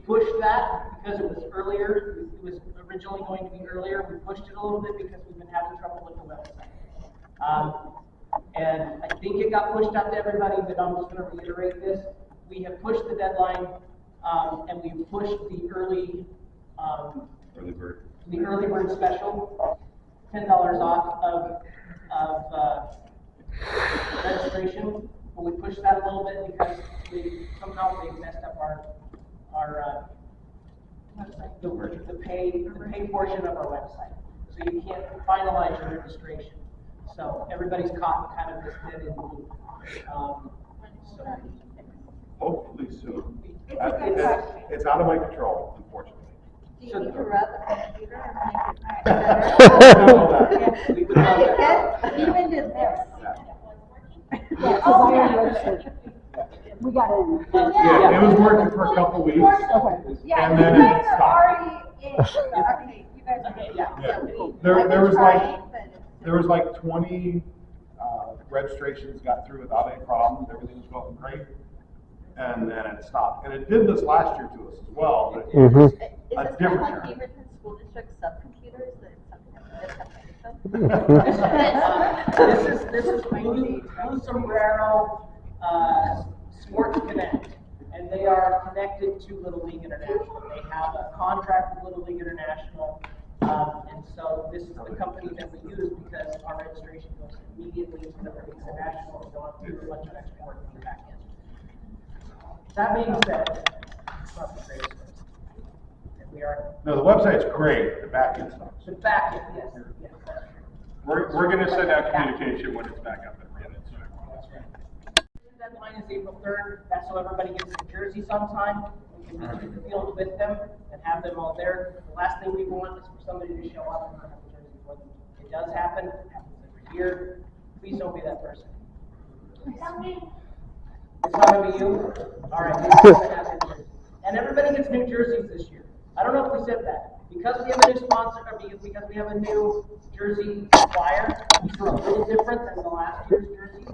pushed that because it was earlier. It was originally going to be earlier. We pushed it a little bit because we've been having trouble with the website. And I think it got pushed out to everybody, but I'm just going to reiterate this. We have pushed the deadline, and we pushed the early bird special, $10 off of registration. But we pushed that a little bit because somehow they messed up our the pay portion of our website. So you can't finalize your registration. So everybody's caught kind of this dead in the loop. Hopefully soon. It's out of my control, unfortunately. Do you need to rub a computer and make it better? Even did this. Yeah, oh, yeah. We got it. Yeah, it was working for a couple weeks. Okay. Yeah, And then you it guys are stopped. already in. Okay, you guys are. Yeah. There was like 20 registrations got through without any problems. Everything was going great. And then it stopped. And it did this last year to us as well. But Is this kind of different like term. Beaverton School District subcomputers that This is Blue Sombrero Sports Connect, and they are connected to Little League International. They have a contract with Little League International, and so this is the company that we use because our registration goes immediately to Little League International and don't do a bunch of extra work on the back end. That being said, it's not the greatest website. And we are. No, the website's great. The back end sucks. The back end, yes. We're going to send out communication when it's back up and running. So That's right. Deadline is April 3rd. That's so everybody gets their jerseys on time. We can meet in the field with them and have them all there. The last thing we want is for somebody to show up and not have a jersey for them. It does happen. It happens every year. Please don't be that person. It's not going to be you. All right. And everybody gets new jerseys this year. I don't know if we said that. Because we have a new sponsor, or because we have a new jersey supplier, these are a little different than the last year's jerseys.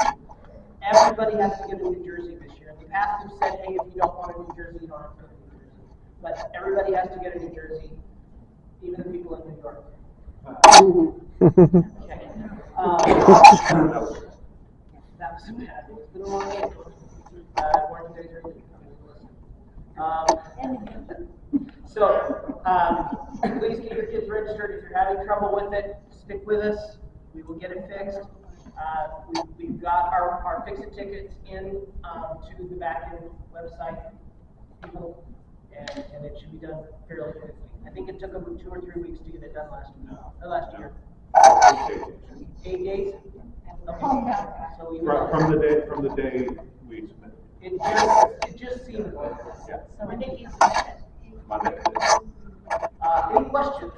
Everybody has to get a new jersey this year. In the past, we've said, hey, if you don't want a new jersey, you don't have to get a new jersey. But everybody has to get a new jersey, even the people in New York. Okay. That was bad. It's been a long day. Wednesdays are good. Please keep your kids registered. If you're having trouble with it, stick with us. We will get it fixed. We've got our fix-it tickets in to the back-end website, people, and it should be done fairly quickly. I think it took them 2 or 3 weeks to get it done last year. 8 days? Okay. So From the day we submitted. It just seemed like this. Yeah. So when did you Monday. Any questions?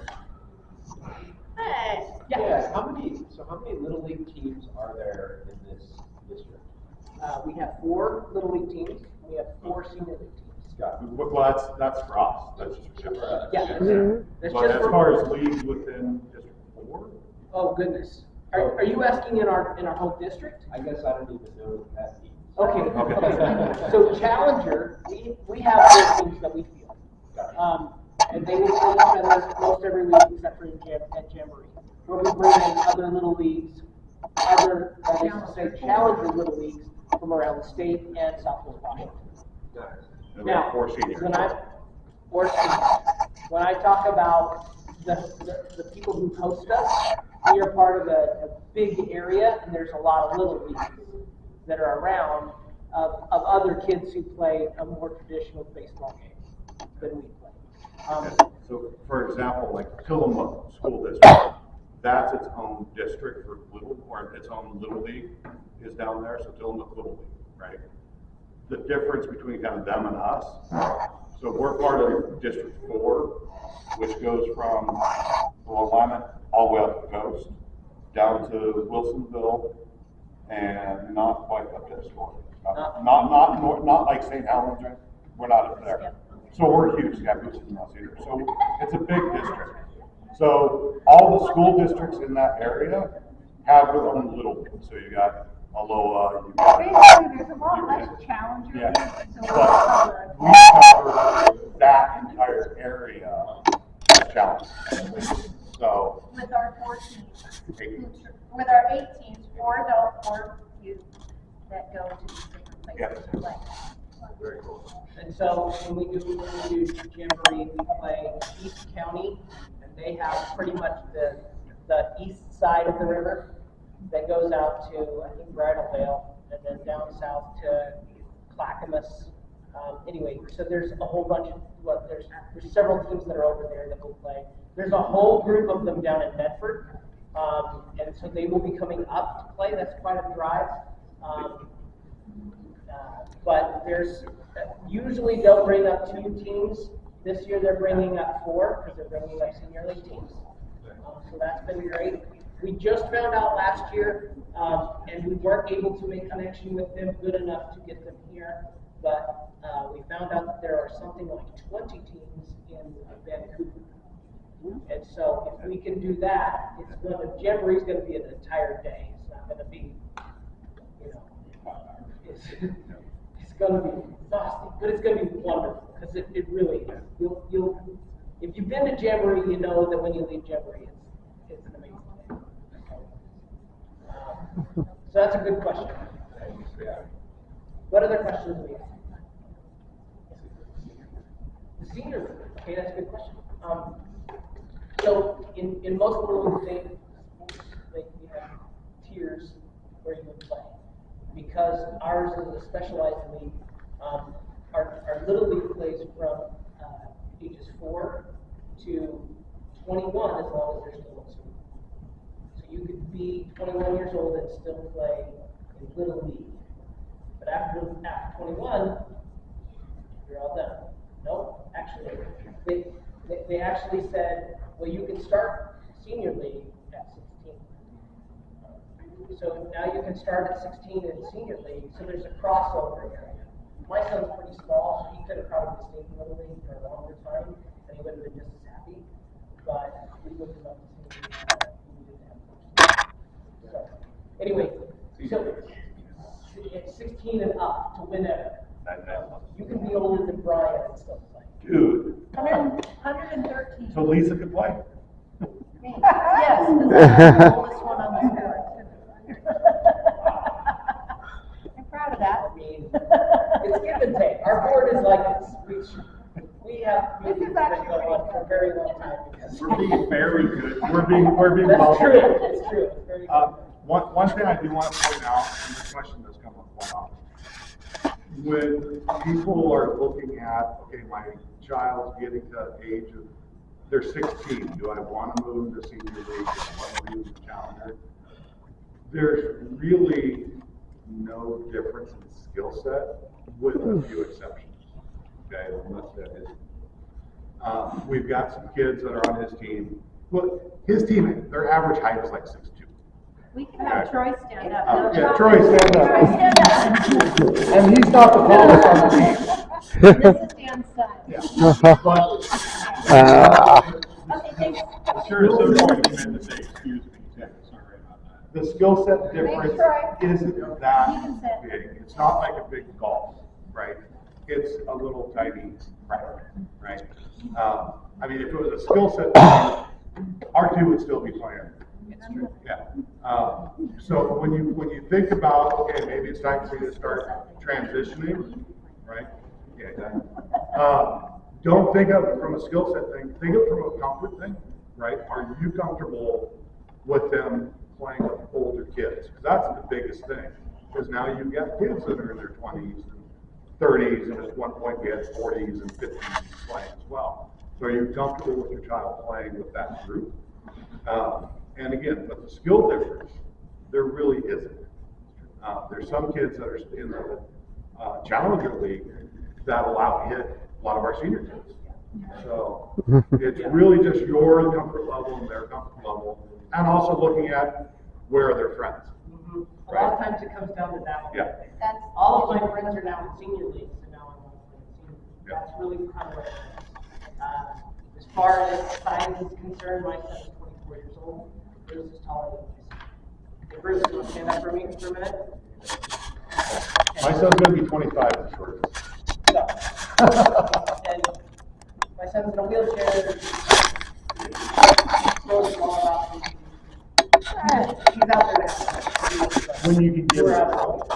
Hey. Yeah, how many Little League teams are there in this district? We have 4 Little League teams. We have 4 Senior League teams. Got it. Well, that's for us. That's just for Shepherd. Yeah. That's But just as for- far as leagues within District 4, Oh, goodness. Are you asking in our whole district? I guess I don't even know that team. Okay. Okay. So Challenger, we have 4 teams that we field. And they will play each other most every week except for at Jamboree. Where we bring in other little leagues, that is to say Challenger little leagues from around the state and Southwest Washington. and we have Now, 4 seniors. when I talk about the people who host us, we are part of a big area, and there's a lot of little leagues that are around. of other kids who play a more traditional baseball game than we play. So, for example, like Tillamook School District, that's its own district for little, or its own little league is down there, so Tillamook Little League, right? The difference between kind of them and us, so we're part of District 4, which goes from Willamette all the way up the coast, down to Wilsonville, and not quite up to Astoria. Not like St. Helens, right? We're not up there. So we're huge, yeah, boots in the house either. So it's a big district. So all the school districts in that area have their own little league. So you got Aloha, you got. Basically, there's a lot less Challenger Yeah, leagues, so but we cover that entire area as Challenger. So. With our 4 teams, with our 8 teams, 4 adult, 4 youth that go to these different places to play. Very cool. And so when we do Jamboree, we play East County, and they have pretty much the east side of the river that goes out to, I think, Bridalveil, and then down south to Clackamas. Anyway, so there's a whole bunch of, there's several teams that are over there that will play. There's a whole group of them down in Medford, and so they will be coming up to play. That's quite a drive. But there's, usually they'll bring up 2 teams. This year they're bringing up 4 because they're bringing up senior league teams. So that's been great. We just found out last year, and we weren't able to make connection with them good enough to get them here, but we found out that there are something like 20 teams in Vancouver. And so if we can do that, Jamboree's going to be an entire day. It's not going to be, it's going to be exhausting, but it's going to be wonderful because it really is. You'll if you've been to Jamboree, you know that when you leave Jamboree, it's an amazing day. So that's a good question. What other questions do we have? The seniors. Okay, that's a good question. So in most little league they have tiers where you would play. Because ours is a specialized league, our little league plays from ages 4 to 21 as long as they're still in school. So you could be 21 years old and still play in little league. But after 21, you're all done. No, actually, they actually said, well, you can start senior league at 16. So now you can start at 16 in senior league, so there's a crossover area. My son's pretty small, so he could have probably stayed in little league for a longer time, and he would have been just as happy. But we moved him up to senior league, we didn't have much. So anyway, so it's 16 and up to whenever. You can be older than Brian and still play. Dude. 113. So Lisa could play? Yes, because I'm the oldest one on the board. I'm proud of that. I mean, it's give and take. Our board is like this. We have meetings that go on for a very long time. We're being very good. We're being That's well. true. It's true. It's very good. One thing I do want to point out, and this question does come up a lot. When people are looking at, okay, my child's getting to the age of, they're 16, do I want to move to senior league? Do I want to move to Challenger? There's really no difference in skill set with a few exceptions. Okay, unless that is. We've got some kids that are on his team. Well, his team, their average height is like 6'2". We can have Troy stand up. Yeah, Troy, stand up. Troy, stand up. And he's not the tallest on the team. This is Dan's son. Okay, thanks. Sure, it's so going to come in to say, excuse me, sorry about that. The skill set difference isn't that big. It's not like a big golf, right? It's a little tiny crack, right? I mean, if it was a skill set, our two would still be playing. Yeah. So when you think about, okay, maybe it's time for you to start transitioning, right? Yeah, exactly. Don't think of it from a skill set thing. Think of it from a comfort thing, right? Are you comfortable with them playing with older kids? Because that's the biggest thing. Because now you've got kids that are in their 20s and 30s, and at one point we had 40s and 50s playing as well. So are you comfortable with your child playing with that group? And again, but the skill difference, there really isn't. There's some kids that are in the Challenger League that'll out-hit a lot of our senior kids. So it's really just your comfort level and their comfort level, and also looking at where are their friends. A lot of times it comes down to that. Yeah. That's. All of my friends are now in senior leagues, so now I'm also in senior league. Yeah. That's really kind of what it is. As far as size is concerned, my son is 24 years old. Bruce is taller than me. Hey, Bruce, you want to stand up for me for a minute? My son's gonna be 25 this short. So, and my son's in a wheelchair. Slowly falling off. He's out there now. When you can get We're it. out.